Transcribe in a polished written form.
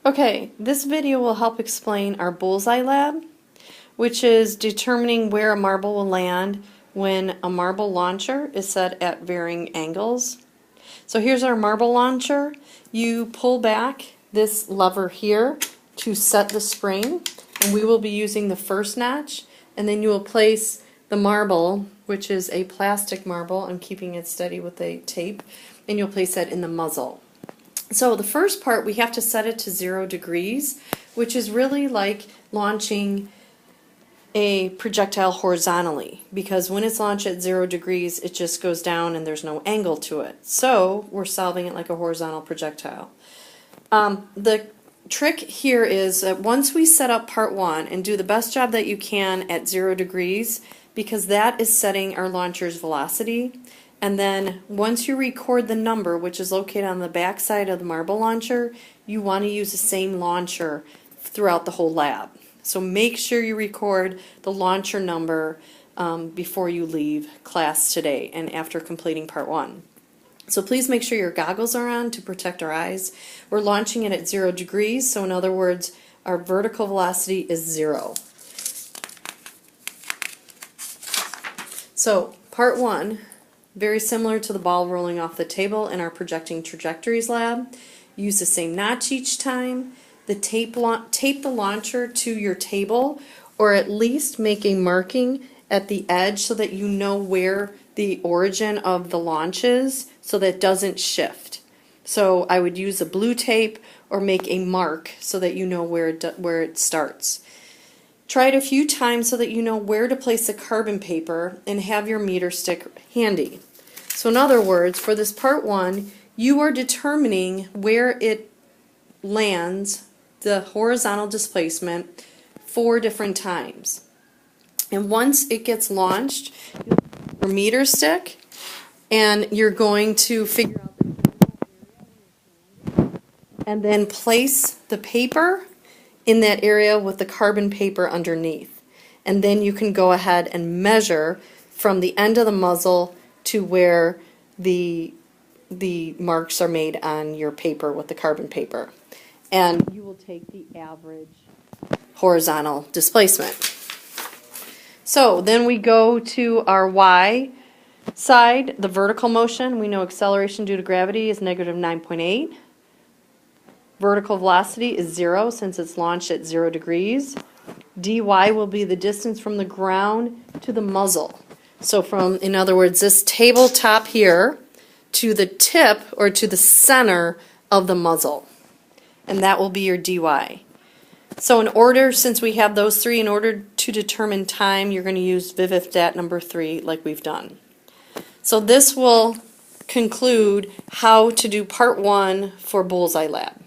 Okay, this video will help explain our bullseye lab, which is determining where a marble will land when a marble launcher is set at varying angles. So here's our marble launcher. You pull back this lever here to set the spring, and we will be using the first notch, and then you will place the marble, which is a plastic marble. I'm keeping it steady with a tape, and you'll place that in the muzzle. So the first part, we have to set it to 0 degrees, which is really like launching a projectile horizontally, because when it's launched at 0 degrees it just goes down and there's no angle to it. So we're solving it like a horizontal projectile. The trick here is that once we set up part 1 and do the best job that you can at 0 degrees, because that is setting our launcher's velocity, and then once you record the number, which is located on the back side of the marble launcher, you want to use the same launcher throughout the whole lab. So make sure you record the launcher number before you leave class today and after completing part 1. So please make sure your goggles are on to protect our eyes. We're launching it at 0 degrees, so in other words, our vertical velocity is 0. So part 1, very similar to the ball rolling off the table in our projecting trajectories lab. Use the same notch each time. Tape the launcher to your table, or at least make a marking at the edge so that you know where the origin of the launch is, so that it doesn't shift. So I would use a blue tape or make a mark so that you know where it starts. Try it a few times so that you know where to place the carbon paper, and have your meter stick handy. So in other words, for this part 1, you are determining where it lands, the horizontal displacement, 4 different times. And once it gets launched, your meter stick, and you're going to figure out the and then place the paper in that area with the carbon paper underneath. And then you can go ahead and measure from the end of the muzzle to where the marks are made on your paper with the carbon paper. And you will take the average horizontal displacement. So then we go to our Y side, the vertical motion. We know acceleration due to gravity is negative 9.8. Vertical velocity is 0 since it's launched at 0 degrees. dy will be the distance from the ground to the muzzle. So from, in other words, this tabletop here to the tip or to the center of the muzzle. And that will be your dy. So in order, since we have those 3, in order to determine time, you're going to use VivifDat number 3 like we've done. So this will conclude how to do part 1 for Bullseye Lab.